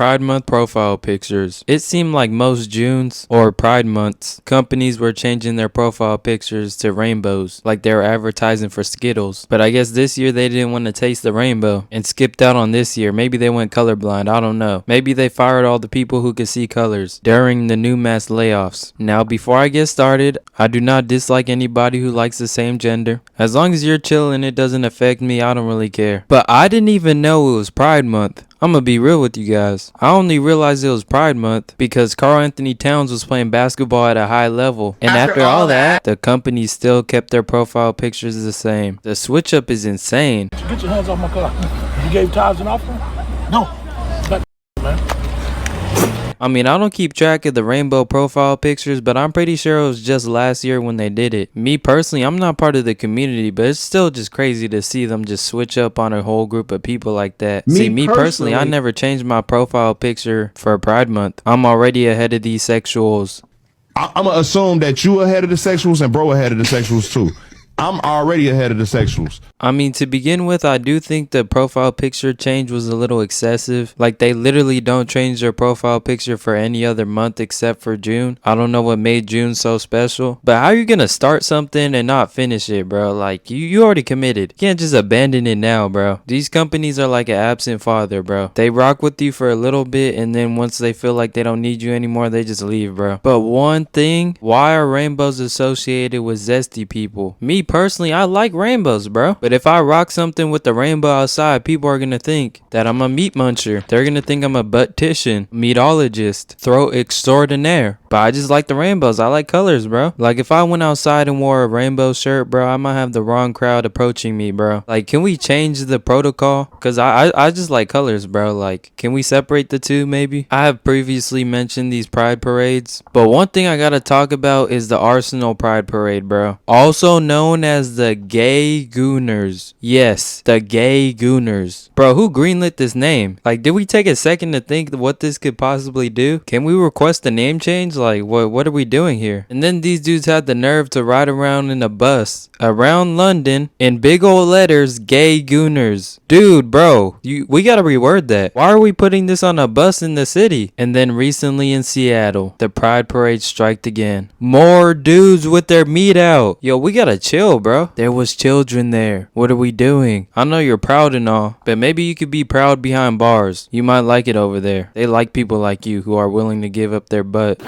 Pride Month profile pictures. It seemed like most Junes or Pride Months, companies were changing their profile pictures to rainbows, like they were advertising for Skittles. But I guess this year they didn't want to taste the rainbow and skipped out on this year. Maybe they went colorblind, I don't know. Maybe they fired all the people who could see colors during the new mass layoffs. Now, before I get started, I do not dislike anybody who likes the same gender. As long as you're chill and it doesn't affect me, I don't really care. But I didn't even know it was Pride Month. I'm gonna be real with you guys. I only realized it was Pride Month because Karl Anthony Towns was playing basketball at a high level. And after all that, the company still kept their profile pictures the same. The switch up is insane. Get your hands off my car. You gave Towns an offering? No. Man. I mean, I don't keep track of the rainbow profile pictures, but I'm pretty sure it was just last year when they did it. Me personally, I'm not part of the community, but it's still just crazy to see them just switch up on a whole group of people like that. Me personally, I never changed my profile picture for Pride Month. I'm already ahead of these sexuals. I'm going to assume that you ahead of the sexuals and bro ahead of the sexuals too. I'm already ahead of the sexuals. I mean, to begin with, I do think the profile picture change was a little excessive. Like, they literally don't change their profile picture for any other month except for June. I don't know what made June so special. But how are you gonna start something and not finish it, bro? Like, you already committed. You can't just abandon it now, bro. These companies are like an absent father, bro. They rock with you for a little bit, and then once they feel like they don't need you anymore, they just leave, bro. But one thing, why are rainbows associated with zesty people? Me personally, I like rainbows, bro. But if I rock something with the rainbow outside, people are gonna think that I'm a meat muncher. They're gonna think I'm a butt-tician, meatologist, throat extraordinaire. But I just like the rainbows. I like colors, bro. Like, if I went outside and wore a rainbow shirt, bro, I might have the wrong crowd approaching me, bro. Like, can we change the protocol? Because I just like colors, bro. Like, can we separate the two, maybe? I have previously mentioned these pride parades, but one thing I gotta talk about is the Arsenal Pride Parade, bro. Also known as the Gay Gooners. Yes, the Gay Gooners. Bro, who greenlit this name? Like, did we take a second to think what this could possibly do? Can we request a name change? Like, what are we doing here? And then these dudes had the nerve to ride around in a bus around London in big old letters, Gay Gooners. Dude, bro, we gotta reword that. Why are we putting this on a bus in the city? And then recently in Seattle, the Pride Parade striked again. More dudes with their meat out. Yo, we gotta chill, bro. There was children there. What are we doing? I know you're proud and all, but maybe you could be proud behind bars. You might like it over there. They like people like you who are willing to give up their butt.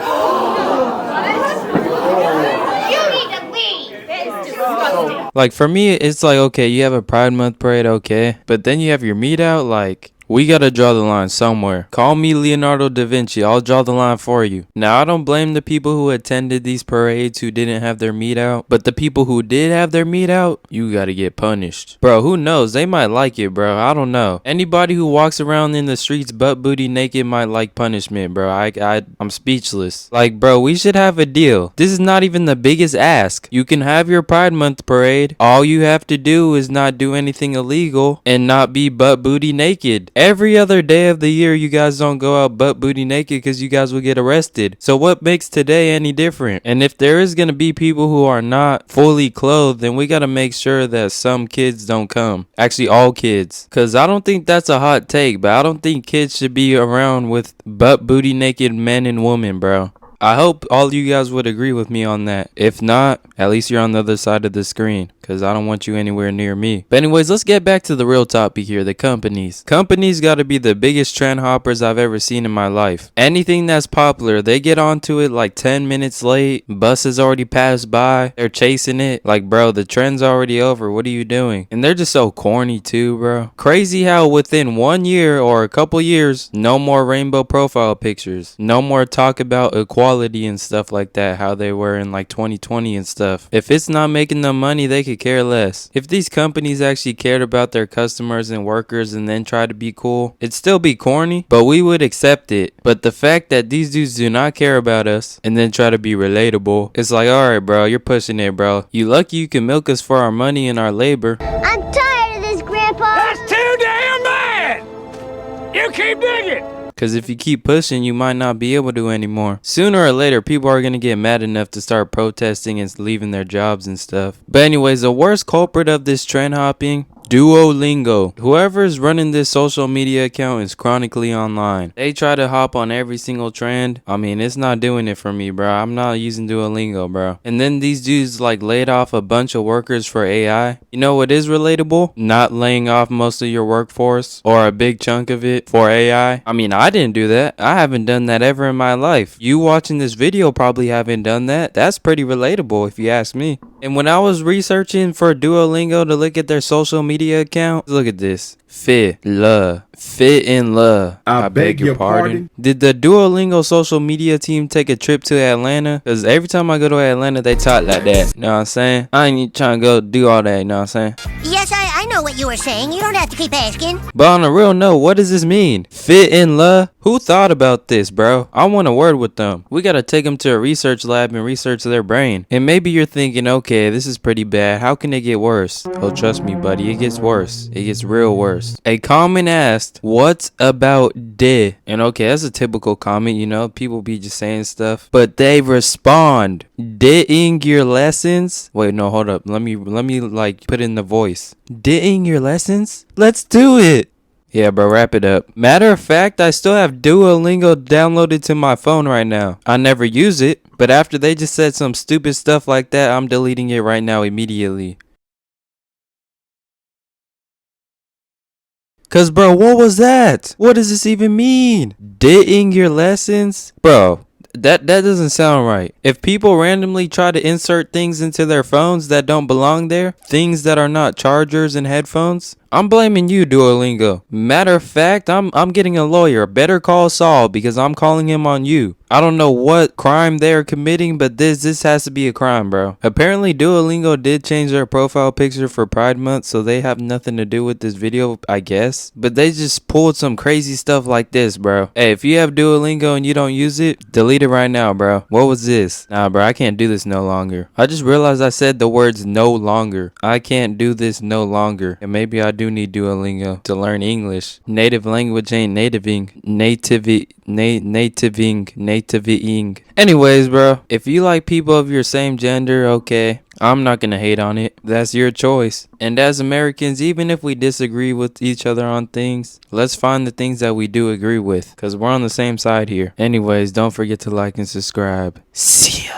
Like, for me, it's like, okay, you have a Pride Month parade, okay, but then you have your meat out, like, we gotta draw the line somewhere. Call me Leonardo da Vinci. I'll draw the line for you. Now, I don't blame the people who attended these parades who didn't have their meat out. But the people who did have their meat out, you gotta get punished. Bro, who knows? They might like it, bro. I don't know. Anybody who walks around in the streets butt booty naked might like punishment, bro. I'm speechless. Like, bro, we should have a deal. This is not even the biggest ask. You can have your Pride Month parade. All you have to do is not do anything illegal and not be butt booty naked. Every other day of the year, you guys don't go out butt booty naked because you guys will get arrested. So what makes today any different? And if there is going to be people who are not fully clothed, then we got to make sure that some kids don't come. Actually, all kids. Because I don't think that's a hot take, but I don't think kids should be around with butt booty naked men and women, bro. I hope all you guys would agree with me on that. If not, at least you're on the other side of the screen, because I don't want you anywhere near me. But anyways, let's get back to the real topic here, the companies. Companies got to be the biggest trend hoppers I've ever seen in my life. Anything that's popular, they get onto it like 10 minutes late. Buses already passed by. They're chasing it. Like, bro, the trend's already over. What are you doing? And they're just so corny too, bro. Crazy how within 1 year or a couple years, no more rainbow profile pictures. No more talk about equality and stuff like that, how they were in like 2020 and stuff. If it's not making them money, they could care less. If these companies actually cared about their customers and workers and then try to be cool, it'd still be corny, but we would accept it. But the fact that these dudes do not care about us and then try to be relatable, it's like, alright, bro, you're pushing it, bro. You lucky you can milk us for our money and our labor. I'm tired of this, Grandpa. That's too damn bad. You keep digging. Because if you keep pushing, you might not be able to anymore. Sooner or later, people are going to get mad enough to start protesting and leaving their jobs and stuff. But anyways, the worst culprit of this trend hopping Duolingo. Whoever's running this social media account is chronically online. They try to hop on every single trend. I mean, it's not doing it for me, bro. I'm not using Duolingo, bro. And then these dudes like laid off a bunch of workers for AI. You know what is relatable? Not laying off most of your workforce or a big chunk of it for AI. I mean, I didn't do that. I haven't done that ever in my life. You watching this video probably haven't done that. That's pretty relatable if you ask me. And when I was researching for Duolingo to look at their social media account, look at this. Fit in love. I beg your pardon. Did the Duolingo social media team take a trip to Atlanta? Because every time I go to Atlanta, they talk like that. You know what I'm saying? I ain't trying to go do all that. You know what I'm saying? Yes, I know what you were saying. You don't have to keep asking. But on a real note, what does this mean? Fit in love? Who thought about this, bro? I want a word with them. We gotta take them to a research lab and research their brain. And maybe you're thinking, okay, this is pretty bad. How can it get worse? Oh, trust me, buddy. It gets worse. It gets real worse. A comment asked, "What's about de?" And okay, that's a typical comment, you know, people be just saying stuff. But they respond, "Ding your lessons." Wait, no, hold up. Let me like put in the voice. Ding your lessons? Let's do it. Yeah, bro, wrap it up. Matter of fact, I still have Duolingo downloaded to my phone right now. I never use it, but after they just said some stupid stuff like that, I'm deleting it right now immediately. Cause bro, what was that? What does this even mean? Ding your lessons? Bro, that doesn't sound right. If people randomly try to insert things into their phones that don't belong there, things that are not chargers and headphones, I'm blaming you, Duolingo. Matter of fact, I'm getting a lawyer. Better call Saul because I'm calling him on you. I don't know what crime they're committing, but this has to be a crime, bro. Apparently, Duolingo did change their profile picture for Pride Month, so they have nothing to do with this video, I guess. But they just pulled some crazy stuff like this, bro. Hey, if you have Duolingo and you don't use it, delete it right now, bro. What was this? Nah, bro, I can't do this no longer. I just realized I said the words no longer. I can't do this no longer. And maybe I do need Duolingo to learn English. Native language ain't nativing. Nativing. Anyways, bro, if you like people of your same gender, okay, I'm not gonna hate on it. That's your choice. And as Americans, even if we disagree with each other on things, let's find the things that we do agree with, because we're on the same side here. Anyways, don't forget to like and subscribe. See ya.